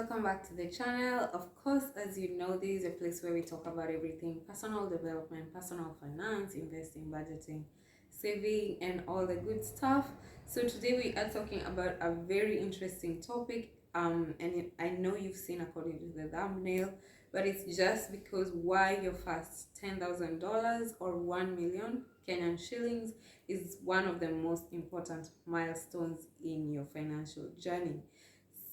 Welcome back to the channel. Of course, as you know, this is a place where we talk about everything personal development, personal finance, investing, budgeting, saving, and all the good stuff. So, today we are talking about a very interesting topic. I know you've seen according to the thumbnail, but it's just because why your first $10,000 or 1 million Kenyan shillings is one of the most important milestones in your financial journey.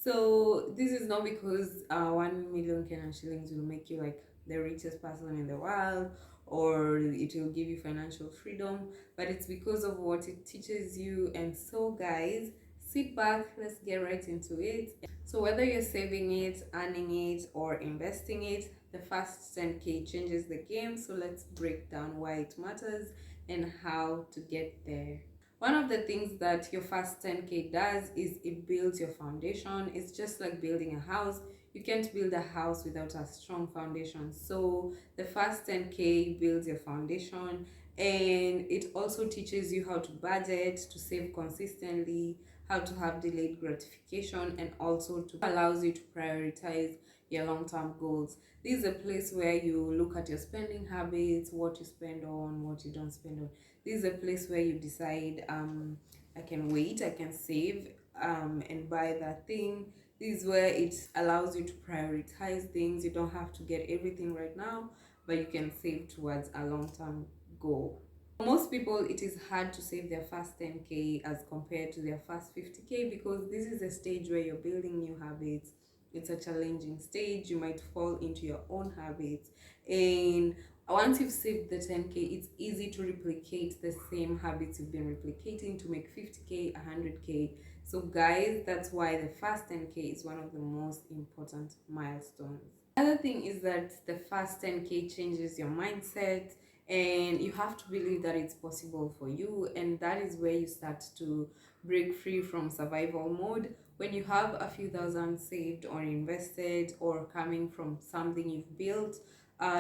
So this is not because 1 million Kenyan shillings will make you like the richest person in the world or it will give you financial freedom, but it's because of what it teaches you. And so, guys, sit back, let's get right into it. So, whether you're saving it, earning it, or investing it, the first 10K changes the game. So, let's break down why it matters and how to get there. One of the things that your first 10K does is it builds your foundation. It's just like building a house. You can't build a house without a strong foundation. So the first 10K builds your foundation, and it also teaches you how to budget, to save consistently, how to have delayed gratification, and also to allows you to prioritize your long-term goals. This is a place where you look at your spending habits, what you spend on, what you don't spend on. This is a place where you decide, I can wait, I can save, and buy that thing. This is where it allows you to prioritize things. You don't have to get everything right now, but you can save towards a long-term goal. For most people, it is hard to save their first 10K as compared to their first 50K because this is a stage where you're building new habits. It's a challenging stage. You might fall into your own habits, and once you've saved the 10K, it's easy to replicate the same habits you've been replicating to make 50K, 100K. So, guys, that's why the first 10K is one of the most important milestones. Another thing is that the first 10K changes your mindset, and you have to believe that it's possible for you. And that is where you start to break free from survival mode. When you have a few thousand saved or invested or coming from something you've built,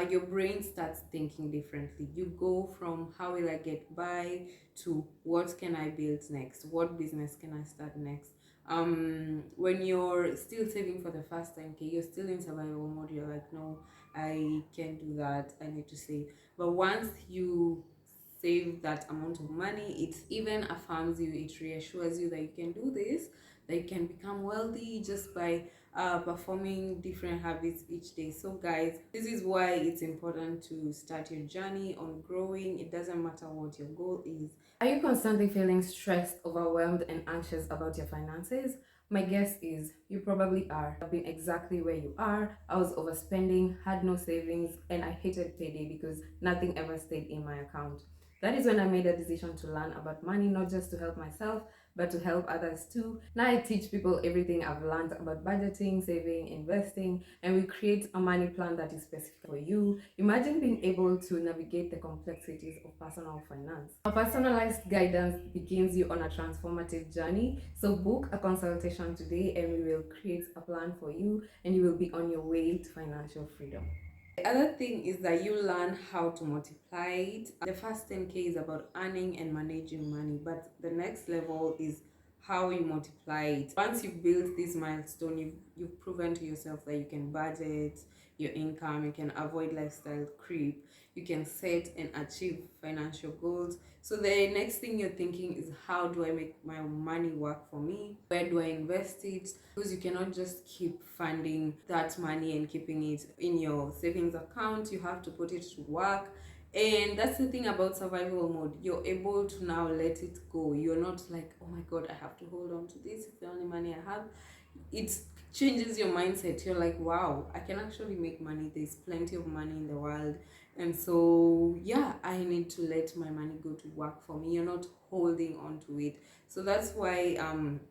your brain starts thinking differently. You go from how will I get by to what can I build next? What business can I start next? When you're still saving for the first 10K, you're still in survival mode. You're like, no, I can't do that. I need to save. But once you save that amount of money, it even affirms you, it reassures you that you can do this, that you can become wealthy just by performing different habits each day. So, guys, this is why it's important to start your journey on growing. It doesn't matter what your goal is. Are you constantly feeling stressed, overwhelmed, and anxious about your finances? My guess is you probably are. I've been exactly where you are. I was overspending, had no savings, and I hated payday because nothing ever stayed in my account. That is when I made a decision to learn about money, not just to help myself, but to help others too. Now I teach people everything I've learned about budgeting, saving, investing, and we create a money plan that is specific for you. Imagine being able to navigate the complexities of personal finance. Our personalized guidance begins you on a transformative journey. So book a consultation today and we will create a plan for you and you will be on your way to financial freedom. The other thing is that you learn how to multiply it. The first 10K is about earning and managing money, but the next level is how you multiply it. Once you've built this milestone, you've proven to yourself that you can budget your income, you can avoid lifestyle creep, you can set and achieve financial goals. So the next thing you're thinking is how do I make my money work for me? Where do I invest it? Because you cannot just keep funding that money and keeping it in your savings account. You have to put it to work. And that's the thing about survival mode. You're able to now let it go. You're not like, oh my god, I have to hold on to this. It's the only money I have. It changes your mindset. You're like, wow, I can actually make money. There's plenty of money in the world. And so, yeah, I need to let my money go to work for me. You're not holding on to it. So that's why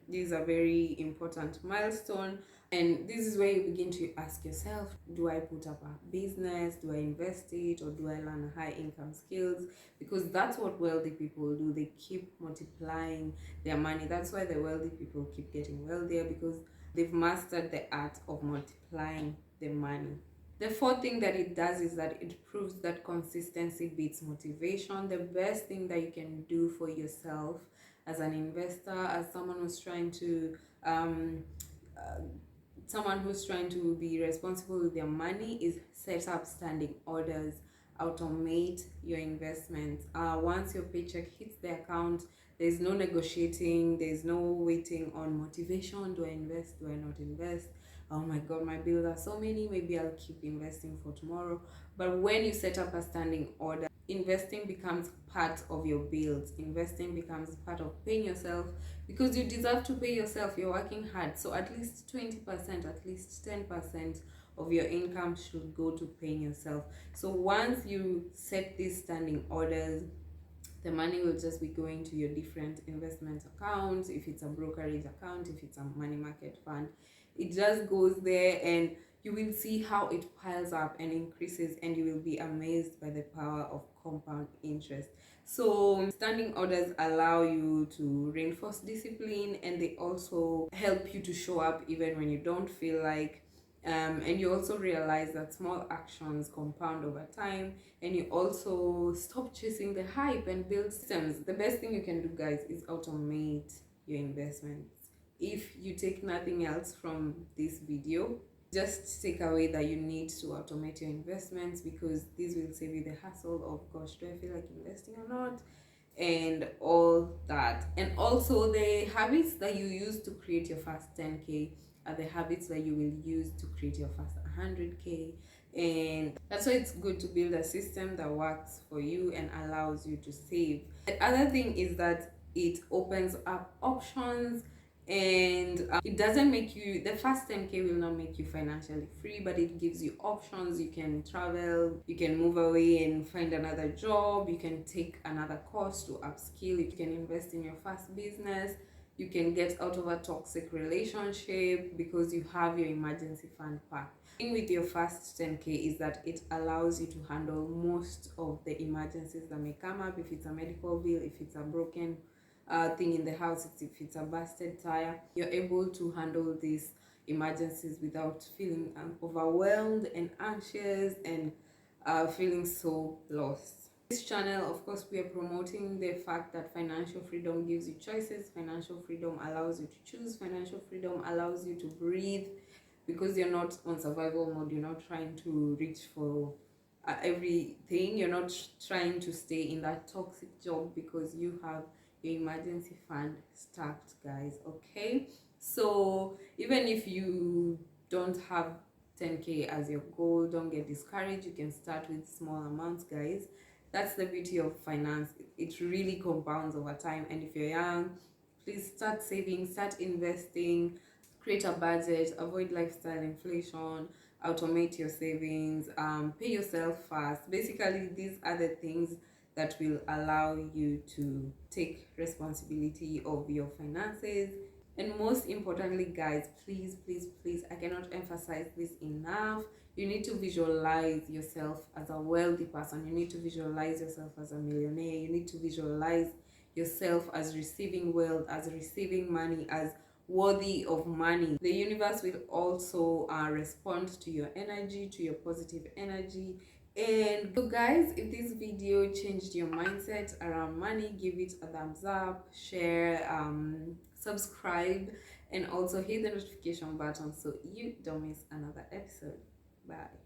this is a very important milestone. And this is where you begin to ask yourself, do I put up a business? Do I invest it? Or do I learn high income skills? Because that's what wealthy people do. They keep multiplying their money. That's why the wealthy people keep getting wealthier, because they've mastered the art of multiplying the money. The fourth thing that it does is that it proves that consistency beats motivation. The best thing that you can do for yourself as an investor, as someone who's trying to um, uh, someone who's trying to be responsible with their money is set up standing orders, automate your investments. Once your paycheck hits the account, there's no negotiating, there's no waiting on motivation. Do I invest? Do I not invest? Oh my god, my bills are so many, maybe I'll keep investing for tomorrow. But when you set up a standing order, investing becomes part of your bills. Investing becomes part of paying yourself, because you deserve to pay yourself. You're working hard, so at least 20%, at least 10% of your income should go to paying yourself. So once you set these standing orders, the money will just be going to your different investment accounts. If it's a brokerage account, if it's a money market fund, it just goes there, and you will see how it piles up and increases, and you will be amazed by the power of compound interest. So standing orders allow you to reinforce discipline, and they also help you to show up even when you don't feel like. And you also realize that small actions compound over time, and you also stop chasing the hype and build systems. The best thing you can do, guys, is automate your investments. If you take nothing else from this video, just take away that you need to automate your investments, because this will save you the hassle of, gosh, do I feel like investing or not, and all that. And also, the habits that you use to create your first 10K are the habits that you will use to create your first 100K. And that's why it's good to build a system that works for you and allows you to save. The other thing is that it opens up options, and it doesn't make you, the first 10K will not make you financially free, but it gives you options. You can travel, you can move away and find another job, you can take another course to upskill, you can invest in your first business, you can get out of a toxic relationship because you have your emergency fund pack. The thing with your first 10K is that it allows you to handle most of the emergencies that may come up. If it's a medical bill, if it's a broken thing in the house, if it's a busted tire, you're able to handle these emergencies without feeling overwhelmed and anxious and feeling so lost. This channel, of course, we are promoting the fact that financial freedom gives you choices. Financial freedom allows you to choose. Financial freedom allows you to breathe, because you're not on survival mode. You're not trying to reach for everything. You're not trying to stay in that toxic job, because you have your emergency fund stacked, guys. Okay, so even if you don't have 10K as your goal, don't get discouraged. You can start with small amounts, guys. That's the beauty of finance. It really compounds over time. And if you're young, please start saving, start investing, create a budget, avoid lifestyle inflation, automate your savings, pay yourself fast. Basically, these are the things that will allow you to take responsibility of your finances. And most importantly, guys, please, please, please, I cannot emphasize this enough. You need to visualize yourself as a wealthy person. You need to visualize yourself as a millionaire. You need to visualize yourself as receiving wealth, as receiving money, as worthy of money. The universe will also respond to your energy, to your positive energy. And so, guys, if this video changed your mindset around money, give it a thumbs up, share, subscribe, and also hit the notification button so you don't miss another episode. Bye.